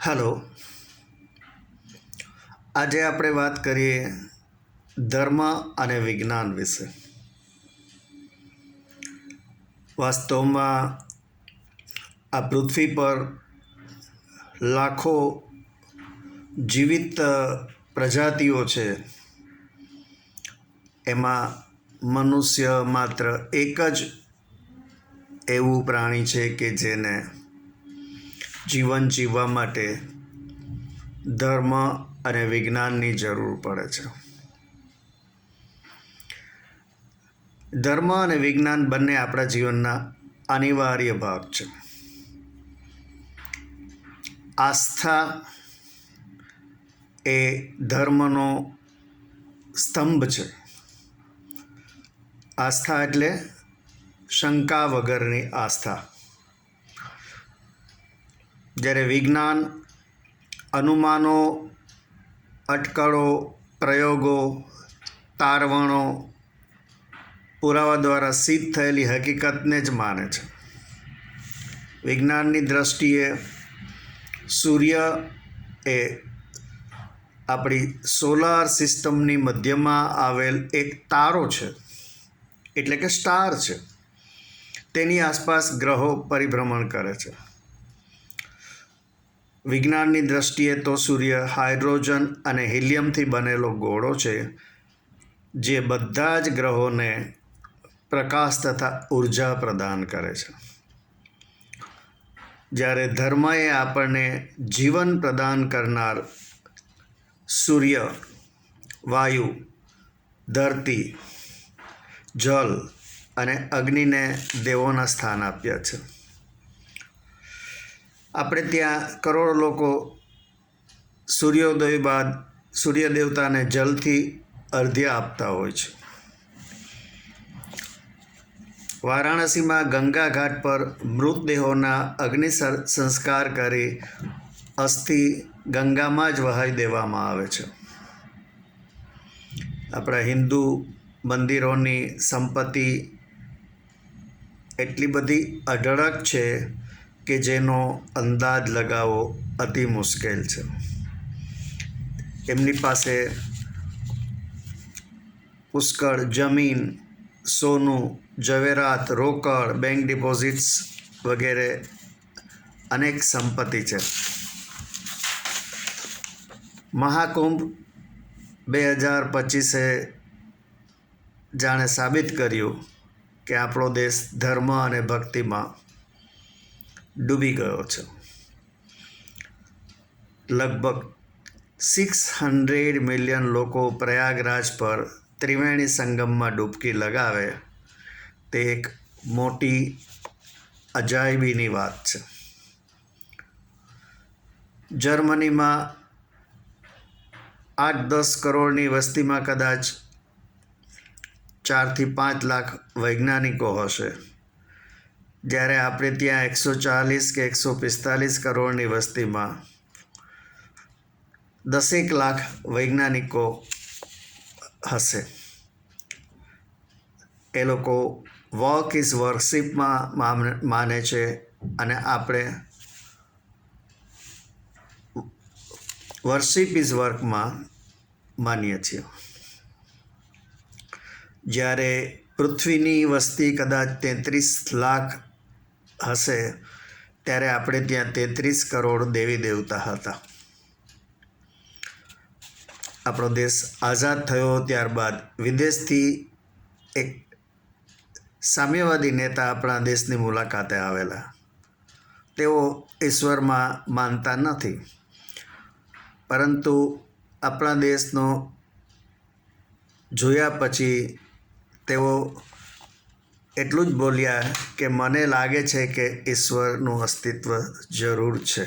Hello. આજે આપણે વાત કરીએ ધર્મ અને વિજ્ઞાન વિશે. વાસ્તવમાં આ પૃથ્વી પર લાખો જીવિત પ્રજાતિઓ છે. એમાં મનુષ્ય માત્ર એક જ એવું પ્રાણી છે કે જેને જીવન જીવવા માટે ધર્મ અને વિજ્ઞાનની જરૂર પડે છે. ધર્મ અને વિજ્ઞાન બંને આપણા જીવનના અનિવાર્ય ભાગ છે. આસ્થા એ ધર્મનો સ્તંભ છે. આસ્થા એટલે શંકા વગરની આસ્થા. જ્યારે વિજ્ઞાન અનુમાનો, અટકળો, પ્રયોગો, તારવણો, પુરાવા દ્વારા સિદ્ધ થયેલી હકીકતને જ માને છે. વિજ્ઞાનની દૃષ્ટિએ સૂર્ય એ આપણી સોલાર સિસ્ટમની મધ્યમાં આવેલ એક તારો છે, એટલે કે સ્ટાર છે. તેની આસપાસ ગ્રહો પરિભ્રમણ કરે છે. વિજ્ઞાનની દૃષ્ટિએ તો સૂર્ય હાઇડ્રોજન અને હિલિયમથી બનેલો ગોળો છે, જે બધા જ ગ્રહોને પ્રકાશ તથા ઉર્જા પ્રદાન કરે છે. જ્યારે ધર્મએ આપણને જીવન પ્રદાન કરનાર સૂર્ય, વાયુ, ધરતી, જલ અને અગ્નિને દેવોના સ્થાન આપ્યા છે. આપણે ત્યાં કરોડો લોકો સૂર્યોદય બાદ સૂર્ય દેવતાને જલથી અર્ધ્ય આપતા હોય છે. વારાણસીમાં ગંગા ઘાટ પર મૃતદેહોના અગ્નિ સંસ્કાર કરી અસ્થિ ગંગામાં જ વહાવી દેવામાં આવે છે. આપણા હિન્દુ મંદિરોની સંપત્તિ એટલી બધી અઢળક છે કે જેનો અંદાજ લગાવવો અતિ મુશ્કેલ છે. એમની પાસે પુષ્કળ જમીન, સોનું, ઝવેરાત, રોકડ, બેંક ડિપોઝિટ્સ વગેરે અનેક સંપત્તિ છે. મહાકુંભ 2025એ જાણે સાબિત કર્યું કે આપણો દેશ ધર્મ અને ભક્તિમાં ડૂબી ગયો છે. લગભગ 600 મિલિયન લોકો પ્રયાગરાજ પર ત્રિવેણી સંગમમાં ડૂબકી લગાવે તે એક મોટી અજાયબીની વાત છે. જર્મનીમાં 8-10 કરોડની વસ્તીમાં કદાચ 4 થી 5 લાખ વૈજ્ઞાનિકો હશે, જ્યારે આપણે ત્યાં 140 કે 145 કરોડની વસ્તીમાં 10 લાખ વૈજ્ઞાનિકો હશે. એ લોકો વર્ક ઇઝ વર્કશીપમાં માને છે અને આપણે વર્શિપ ઇઝ વર્કમાં માનીએ છીએ. જ્યારે પૃથ્વીની વસ્તી કદાચ 33 લાખ હશે, ત્યારે આપણે ત્યાં 33 કરોડ દેવી દેવતા હતા. આપણો દેશ આઝાદ થયો ત્યારબાદ વિદેશથી એક સામ્યવાદી નેતા આપણા દેશની મુલાકાતે આવેલા. તેઓ ઈશ્વરમાં માનતા નથી, પરંતુ આપણા દેશનો જોયા પછી તેઓ એટલું જ બોલ્યા કે મને લાગે છે કે ઈશ્વરનું અસ્તિત્વ જરૂર છે.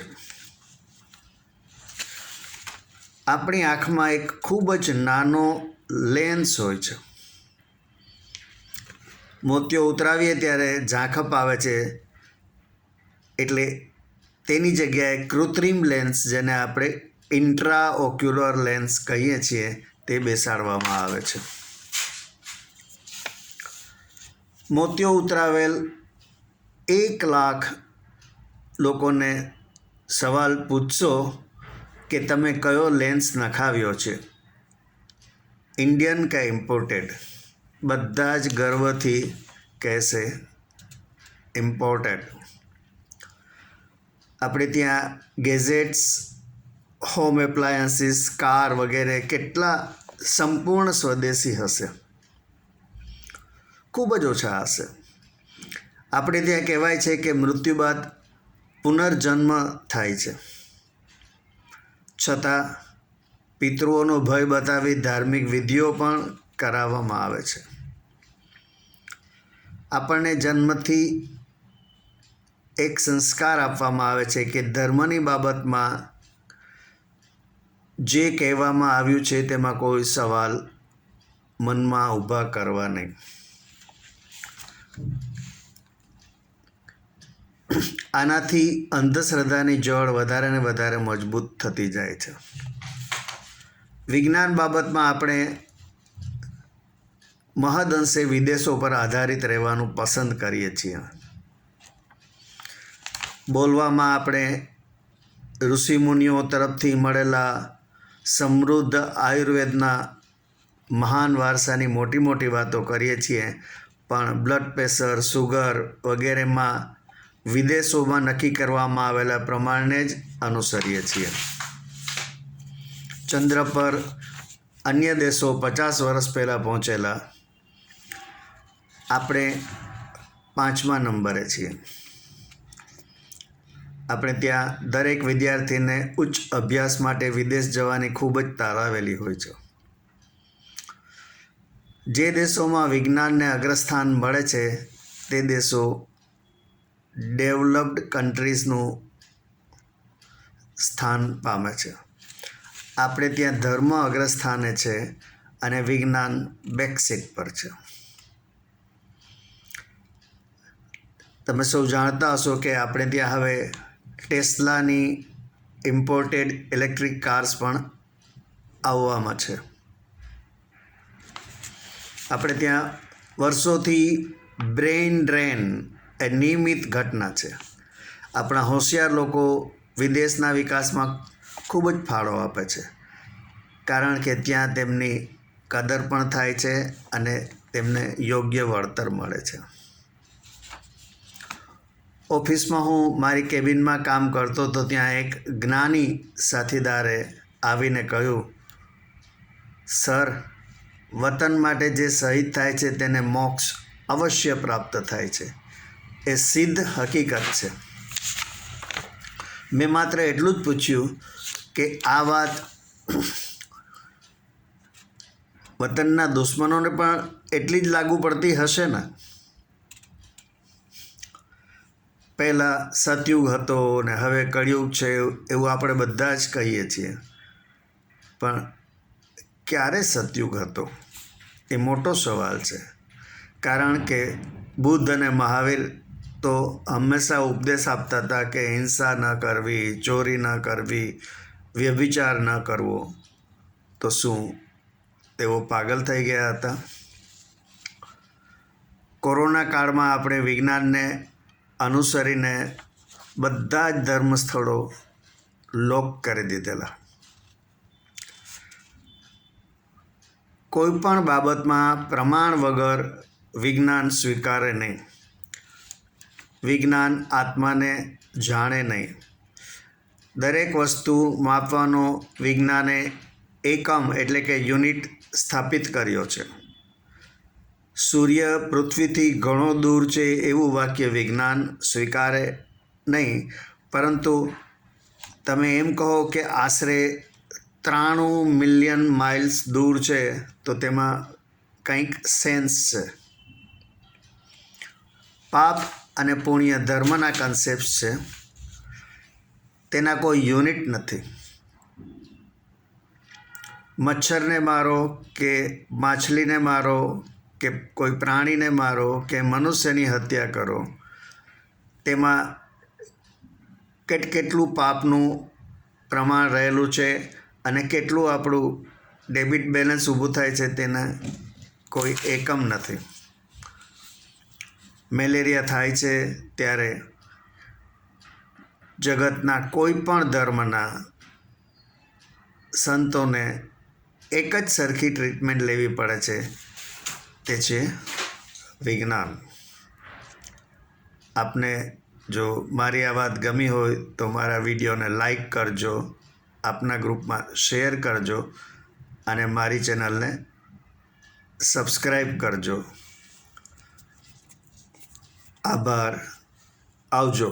આપણી આંખમાં એક ખૂબ જ નાનો લેન્સ હોય છે. મોતિયો ઉતરાવીએ ત્યારે ઝાંખપ આવે છે, એટલે તેની જગ્યાએ કૃત્રિમ લેન્સ, જેને આપણે ઇન્ટ્રાઓક્યુલર લેન્સ કહીએ છીએ, તે બેસાડવામાં આવે છે. મોતિયો ઉતરાવેલ 1 લાખ લોકોને સવાલ પૂછશો કે તમે કયો લેન્સ નખાવ્યો છે, ઇન્ડિયન કે ઇમ્પોર્ટેડ, બધા જ ગર્વથી કહેશે ઇમ્પોર્ટેડ. આપણે ત્યાં ગેઝેટ્સ, હોમ એપ્લાયન્સીસ, કાર વગેરે કેટલા સંપૂર્ણ સ્વદેશી હશે? ખૂબ જ ઓછા હશે. આપણે ત્યાં કહેવાય છે કે મૃત્યુ બાદ પુનર્જન્મ થાય છે, છતાં પિતૃઓનો ભય બતાવી ધાર્મિક વિધિઓ પણ કરાવવામાં આવે છે. આપણને જન્મથી એક સંસ્કાર આપવામાં આવે છે કે ધર્મની બાબતમાં જે કહેવામાં આવ્યું છે તેમાં કોઈ સવાલ મનમાં ઊભા કરવા નહીં. આનાથી અંધશ્રદ્ધાની જડ વધારે ને વધારે મજબૂત થતી જાય છે. વિજ્ઞાન બાબતમાં આપણે મહદઅંશે વિદેશો પર આધારિત રહેવાનું પસંદ કરીએ છીએ. બોલવામાં આપણે ઋષિમુનિઓ તરફથી મળેલા સમૃદ્ધ આયુર્વેદના મહાન વારસાની મોટી મોટી વાતો કરીએ છીએ, પણ બ્લડ પ્રેશર, સુગર વગેરેમાં વિદેશોમાં નક્કી કરવામાં આવેલા પ્રમાણને જ અનુસરીએ છીએ. ચંદ્ર પર અન્ય દેશો 50 વર્ષ પહેલાં પહોંચેલા, આપણે 5મા નંબરે છીએ. આપણે ત્યાં દરેક વિદ્યાર્થીને ઉચ્ચ અભ્યાસ માટે વિદેશ જવાની ખૂબ જ તાલાવેલી હોય છે. જે દેશોમાં વિજ્ઞાનને અગ્રસ્થાન મળે છે તે દેશો ડેવલપ્ડ કન્ટ્રીઝનું સ્થાન પામે છે. આપણે ત્યાં ધર્મ અગ્રસ્થાને છે અને વિજ્ઞાન બેકસીટ પર છે. તમે સૌ જાણતા હશો કે આપણે ત્યાં હવે ટેસ્લાની ઇમ્પોર્ટેડ ઇલેક્ટ્રિક કાર્સ પણ આવવામાં છે. આપણે ત્યાં વર્ષોથી બ્રેઇન ડ્રેન એ નિયમિત ઘટના છે. આપણા હોશિયાર લોકો વિદેશના વિકાસમાં ખૂબ જ ફાળો આપે છે, કારણ કે ત્યાં તેમની કદર પણ થાય છે અને તેમને યોગ્ય વળતર મળે છે. ઓફિસમાં હું મારી કેબિનમાં કામ કરતો તો ત્યાં એક જ્ઞાની સાથીદારે આવીને કહ્યું, સર, વતન માટે જે શહીદ થાય છે તેને મોક્ષ અવશ્ય પ્રાપ્ત થાય છે. એ સિદ્ધ હકીકત છે. મેં માત્ર એટલું જ પૂછ્યું કે આ વાત વતનના દુશ્મનોને પણ એટલી જ લાગુ પડતી હશે ને? પહેલાં સતયુગ હતો ને હવે કળિયુગ છે એવું આપણે બધા જ કહીએ છીએ, પણ ક્યારે સતયુગ હતો એ મોટો સવાલ છે. કારણ કે બુદ્ધ અને મહાવીર તો હંમેશા ઉપદેશ આપતા હતા કે હિંસા ન કરવી, ચોરી ન કરવી, વ્યભિચાર ન કરવો. તો શું તેઓ પાગલ થઈ ગયા હતા? કોરોના કાળમાં આપણે વિજ્ઞાનને અનુસરીને બધા જ ધર્મ સ્થળો લોક કરી દીધેલા. કોઈ પણ બાબતમાં પ્રમાણ વગર વિજ્ઞાન સ્વીકારે નહીં. વિજ્ઞાન આત્માને જાણે નહીં. દરેક વસ્તુ માપવાનો વિજ્ઞાને એકમ એટલે કે યુનિટ સ્થાપિત કર્યો છે. સૂર્ય પૃથ્વીથી ઘણો દૂર છે એવું વાક્ય વિજ્ઞાન સ્વીકારે નહીં, પરંતુ તમે એમ કહો કે આશરે 93 મિલિયન માઇલ્સ દૂર છે તો તેમાં કંઈક સેન્સ છે. પાપ અને પુણ્ય ધર્મના કન્સેપ્ટ છે, તેના કોઈ યુનિટ નથી. મચ્છરને મારો કે માછલીને મારો કે કોઈ પ્રાણીને મારો કે મનુષ્યની હત્યા કરો, તેમાં કેટલું પાપનું પ્રમાણ રહેલું છે અને કેટલું આપણું ડેબિટ બેલેન્સ ઊભું થાય છે તેના કોઈ એકમ નથી. મેલેરિયા થાય છે ત્યારે જગતના કોઈ પણ ધર્મના સંતોને એક જ સરખી ટ્રીટમેન્ટ લેવી પડે છે, તે છે વિજ્ઞાન. આપને જો મારી આ વાત ગમી હોય તો મારા વિડીયોને લાઈક કરજો, આપના ગ્રુપમાં શેર કરજો અને મારી ચેનલને સબસ્ક્રાઈબ કરજો. આભાર. આવજો.